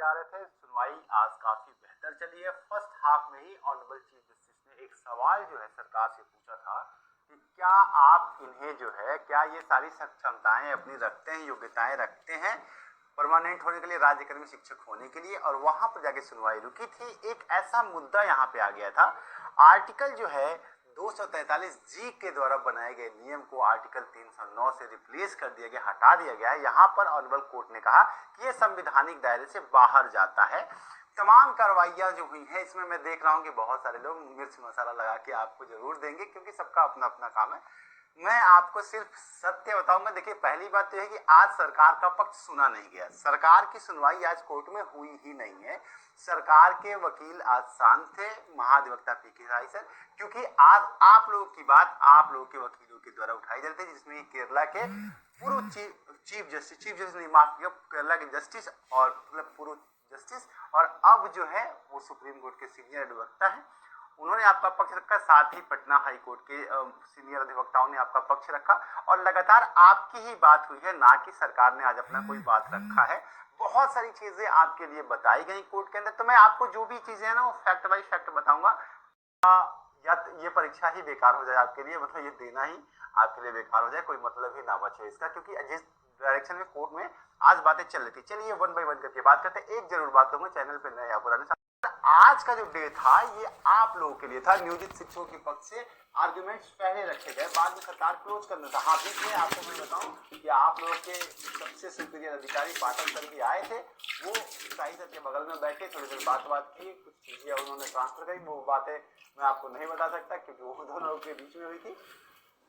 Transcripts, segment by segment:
आ रहे थे। सुनवाई आज काफी बेहतर चली है। फर्स्ट हाफ में ही ऑनरेबल चीफ जस्टिस ने एक सवाल जो है सरकार से पूछा था कि क्या आप इन्हें जो है, क्या ये सारी क्षमताएं अपनी रखते हैं, योग्यताएं रखते हैं परमानेंट होने के लिए, राज्यकर्मी शिक्षक होने के लिए। और वहां पर जाके सुनवाई रुकी थी। एक ऐसा मुद्दा यहाँ पे आ गया था, आर्टिकल जो है 243 जी के द्वारा बनाए गए नियम को आर्टिकल 309 से रिप्लेस कर दिया गया, हटा दिया गया है। यहाँ पर ऑनरेबल कोर्ट ने कहा कि ये संवैधानिक दायरे से बाहर जाता है। तमाम कार्रवाइयां जो हुई हैं इसमें मैं देख रहा हूं कि बहुत सारे लोग मिर्च मसाला लगा के आपको जरूर देंगे, क्योंकि सबका अपना अपना काम है। मैं आपको सिर्फ सत्य बताऊंगा। देखिए, पहली बात तो है कि आज सरकार का पक्ष सुना नहीं गया। सरकार की सुनवाई आज कोर्ट में हुई ही नहीं है। सरकार के वकील आज शांत थे, महाधिवक्ता पीके साई सर, क्योंकि आज आप लोगों की बात आप लोगों के वकीलों के द्वारा उठाई जा रही थी, जिसमें केरला के पूर्व चीफ जस्टिस नहीं, माफ किया, केरला के जस्टिस और मतलब पूर्व जस्टिस, और अब जो है वो सुप्रीम कोर्ट के सीनियर अधिवक्ता है, उन्होंने आपका पक्ष रखा। साथ ही पटना हाई कोर्ट के सीनियर अधिवक्ताओं ने आपका पक्ष रखा और लगातार आपकी ही बात हुई है, ना कि सरकार ने आज अपना कोई बात रखा है। बहुत सारी चीजें आपके लिए बताई गई कोर्ट के अंदर। तो मैं आपको जो भी चीजें है ना वो फैक्ट बाई फैक्ट बताऊंगा। या तो ये परीक्षा ही बेकार हो जाए आपके लिए, मतलब ये देना ही आपके लिए बेकार हो जाए, कोई मतलब ही ना बचे इसका, क्योंकि जिस डायरेक्शन में कोर्ट में आज बातें चल रही थी। चलिए वन बाई वन करके बात करते हैं। एक जरूर बात करूंगा, चैनल पे नए या पुराने, आज का जो डे था ये आप लोगों के लिए था। नियोजित शिक्षकों के पक्ष से आर्गुमेंट्स पहले रखे गए, बाद में सरकार क्लोज करना था। हाँ, बीच में आपको मैं बताऊं कि आप लोगों के सबसे सुपीरियर अधिकारी पाठक सर भी आए थे, वो साई सर के बगल में बैठे, थोड़ी देर बात की, कुछ चीजें उन्होंने ट्रांसफर करी। वो बातें मैं आपको नहीं बता सकता क्योंकि वो दोनों लोगों के बीच में हुई थी,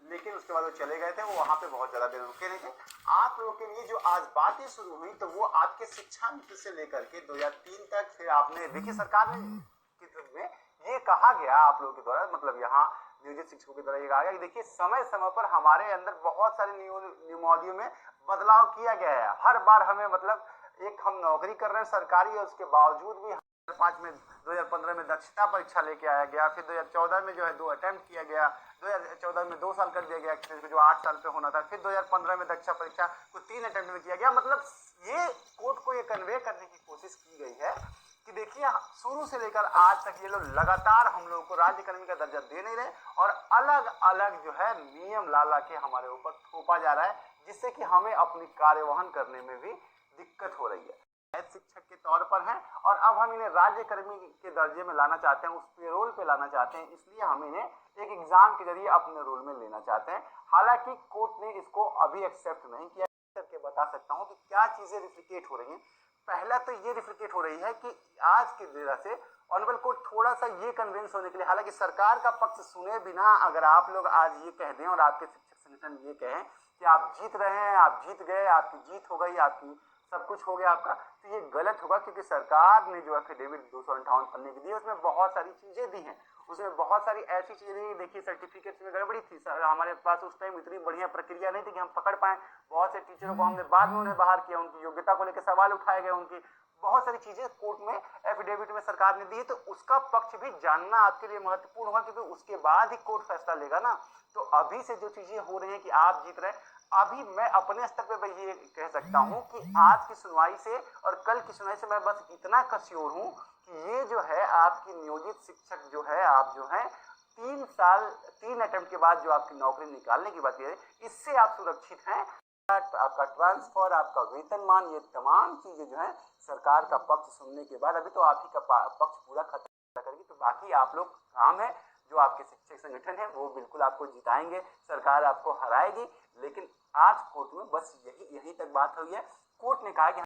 लेकिन उसके बाद वो चले गए थे। वो वहां पे बहुत ज्यादा देर रुके नहीं थे। आप लोगों के लिए जो आज बातें शुरू हुई तो वो आपके शिक्षा नीति से लेकर के 2003 तक, फिर आपने देखिए सरकार में ये कहा गया आप लोगों के द्वारा, मतलब यहाँ नियोजित शिक्षकों के द्वारा ये कहा गया कि देखिए समय समय पर हमारे अंदर बहुत सारे नियमावलियों में बदलाव किया गया है। हर बार हमें मतलब एक हम नौकरी कर रहे हैं सरकारी, और उसके बावजूद भी 2015 में दक्षता परीक्षा लेके आया गया, फिर 2014 में जो है 2 अटेम्प्ट किया गया, 2014 में 2 साल कर दिया गया जो 8 साल पे होना था, फिर 2015 में दक्षा परीक्षा को 3 अटेम्प्ट में किया गया। मतलब ये कोर्ट को ये कन्वे करने की कोशिश की गई है कि देखिए शुरू से लेकर आज तक ये लोग लगातार हम लोगों को राज्यकर्मी का दर्जा दे नहीं रहे, और अलग अलग जो है नियम ला के हमारे ऊपर थोपा जा रहा है, जिससे कि हमें अपनी कार्यवहन करने में भी दिक्कत हो रही है। शिक्षक के तौर पर हैं और अब हम इन्हें राज्यकर्मी के दर्जे में लाना चाहते हैं, उस पेरोल पे लाना चाहते हैं, इसलिए हम इन्हें एक एग्जाम के जरिए अपने रोल में लेना चाहते हैं। हालांकि कोर्ट ने इसको अभी एक्सेप्ट नहीं किया। करके बता सकता हूं कि क्या चीजें रिफ्लिकेट हो रही हैं। पहला तो ये रिफ्लिकेट हो रही है कि आज की वजह से ऑनरेबल कोर्ट थोड़ा सा ये कन्विंस होने के लिए, हालांकि सरकार का पक्ष सुने बिना अगर आप लोग आज ये कह दें और आपके शिक्षक संगठन ये कहें कि आप जीत रहे हैं, आप जीत गए, आपकी जीत हो गई, आपकी सब कुछ हो गया आपका, तो ये गलत होगा। क्योंकि सरकार ने जो एफिडेविट 258 पन्ने की दी है उसमें बहुत सारी चीजें दी हैं, उसमें बहुत सारी ऐसी चीजें दी। देखिए सर्टिफिकेट में गड़बड़ी थी सर, हमारे पास उस टाइम इतनी बढ़िया प्रक्रिया नहीं थी कि हम पकड़ पाए। बहुत से टीचरों को हमने बाद में उन्हें बाहर किया, उनकी योग्यता को लेकर सवाल उठाए गए, उनकी बहुत सारी चीजें कोर्ट में एफिडेविट में सरकार ने दी है। तो उसका पक्ष भी जानना आपके लिए महत्वपूर्ण होगा, क्योंकि उसके बाद ही कोर्ट फैसला लेगा ना। तो अभी से जो चीजें हो रही हैं कि आप जीत रहे हैं, अभी मैं अपने स्तर पे ये कह सकता हूं कि आज की सुनवाई से और कल की सुनवाई से मैं बस इतना कश्योर हूं कि ये जो है आपकी नियोजित शिक्षक जो है, आप जो है 3 साल 3 अटेम्प्ट के बाद जो आपकी नौकरी निकालने की बात है, इससे आप सुरक्षित हैं। आपका ट्रांसफर, आपका वेतनमान, ये तमाम चीजें जो है सरकार का पक्ष सुनने के बाद, अभी तो आप ही का पक्ष पूरा खत्म करेगी। तो बाकी आप लोग काम है, जो आपके शिक्षक संगठन है वो बिल्कुल आपको जिताएंगे, सरकार आपको हराएगी। लेकिन आज कोर्ट में बस यही तक बात हुई है। कोर्ट ने कहा कि